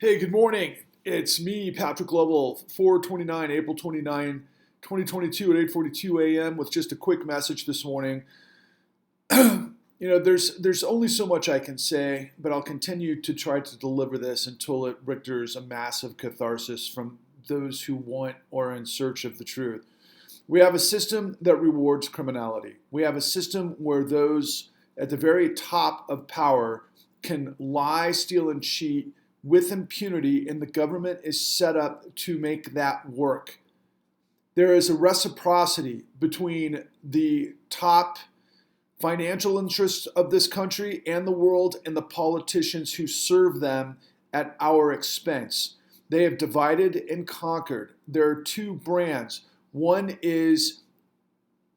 Hey, good morning. It's me, Patrick Lovell, 429, April 29, 2022 at 8:42 a.m. with just a quick message this morning. There's only so much I can say, but I'll continue to try to deliver this until it renders a massive catharsis from those who want or are in search of the truth. We have a system that rewards criminality. We have a system where those at the very top of power can lie, steal, and cheat with impunity, and the government is set up to make that work. There is a reciprocity between the top financial interests of this country and the world and the politicians who serve them at our expense. They have divided and conquered. There are two brands. One is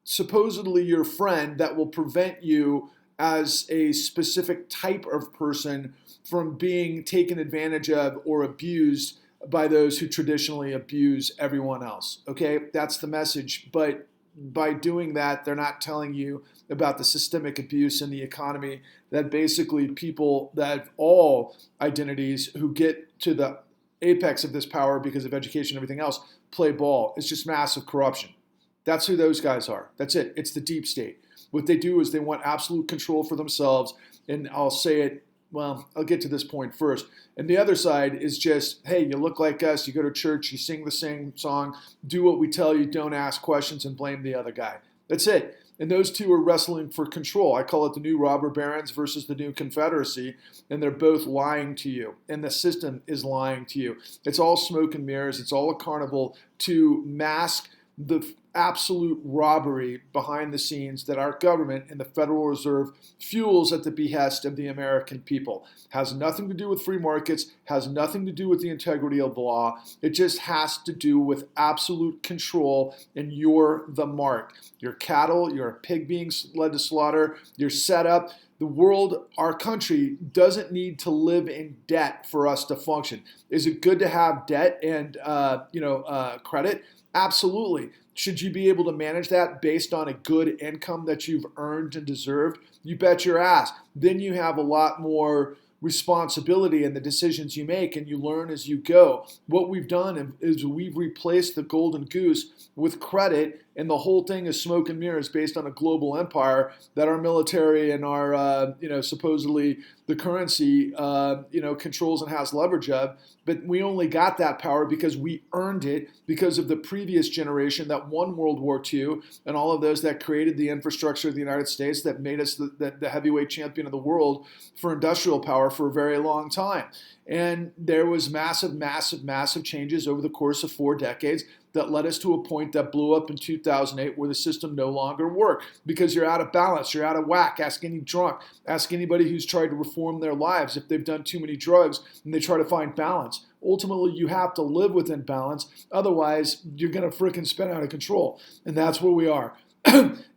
supposedly your friend that will prevent you as a specific type of person from being taken advantage of or abused by those who traditionally abuse everyone else. Okay, that's the message. But by doing that, they're not telling you about the systemic abuse in the economy that basically people that have all identities who get to the apex of this power because of education and everything else play ball. It's just massive corruption. That's who those guys are. That's it. It's the deep state. What they do is they want absolute control for themselves. And I'll say it, well, I'll get to this point first. And the other side is just, hey, you look like us, you go to church, you sing the same song, do what we tell you, don't ask questions and blame the other guy. That's it. And those two are wrestling for control. I call it the new robber barons versus the new Confederacy, and they're both lying to you, and the system is lying to you. It's all smoke and mirrors. It's all a carnival to mask the absolute robbery behind the scenes that our government and the Federal Reserve fuels at the behest of the American people. Has nothing to do with free markets, has nothing to do with the integrity of the law. It just has to do with absolute control, and you're the mark. You're cattle, you're a pig being led to slaughter, you're set up. The world, our country, doesn't need to live in debt for us to function. Is it good to have debt and credit? Absolutely. Should you be able to manage that based on a good income that you've earned and deserved? You bet your ass. Then you have a lot more responsibility in the decisions you make, and you learn as you go. What we've done is we've replaced the golden goose with credit, and the whole thing is smoke and mirrors based on a global empire that our military and our supposedly the currency controls and has leverage of. But we only got that power because we earned it because of the previous generation that won World War II and all of those that created the infrastructure of the United States that made us the heavyweight champion of the world for industrial power for a very long time. And there was massive, massive, massive changes over the course of 4 decades that led us to a point that blew up in 2008 where the system no longer worked because you're out of balance, you're out of whack. Ask any drunk, ask anybody who's tried to reform their lives if they've done too many drugs and they try to find balance. Ultimately, you have to live within balance. Otherwise, you're going to frickin' spin out of control. And that's where we are.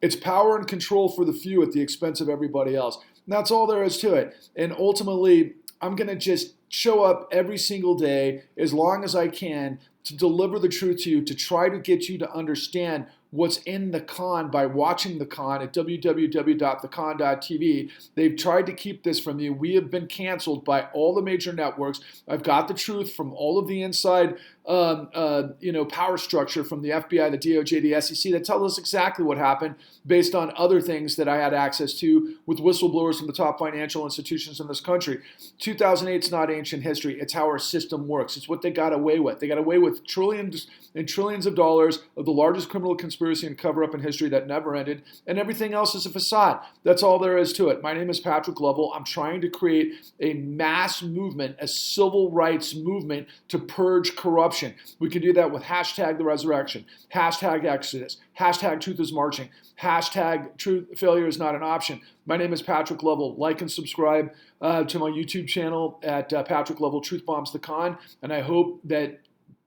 It's power and control for the few at the expense of everybody else. And that's all there is to it. And ultimately, I'm going to just show up every single day as long as I can to deliver the truth to you, to try to get you to understand what's in the con by watching the con at www.thecon.tv. They've tried to keep this from you. We have been canceled by all the major networks. I've got the truth from all of the inside power structure from the FBI, the DOJ, the SEC that tell us exactly what happened based on other things that I had access to with whistleblowers from the top financial institutions in this country. 2008 is not ancient history. It's how our system works. It's what they got away with. They got away with trillions and trillions of dollars of the largest criminal conspiracy and cover-up in history that never ended, and everything else is a facade. That's all there is to it. My name is Patrick Lovell. I'm trying to create a mass movement, a civil rights movement to purge corruption. We can do that with hashtag the resurrection, hashtag Exodus, hashtag truth is marching, hashtag truth failure is not an option. My name is Patrick Lovell. Like and subscribe to my YouTube channel at Patrick Lovell Truth Bombs the Con, and I hope that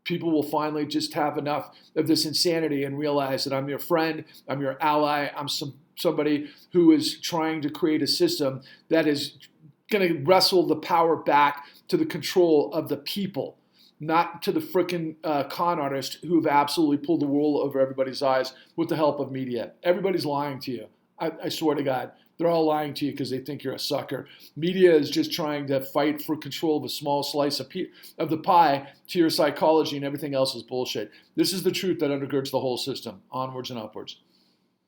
people will finally just have enough of this insanity and realize that I'm your friend, I'm your ally, I'm somebody who is trying to create a system that is going to wrestle the power back to the control of the people, not to the frickin' con artists who have absolutely pulled the wool over everybody's eyes with the help of media. Everybody's lying to you. I swear to God. They're all lying to you because they think you're a sucker. Media is just trying to fight for control of a small slice of the pie to your psychology, and everything else is bullshit. This is the truth that undergirds the whole system, onwards and upwards.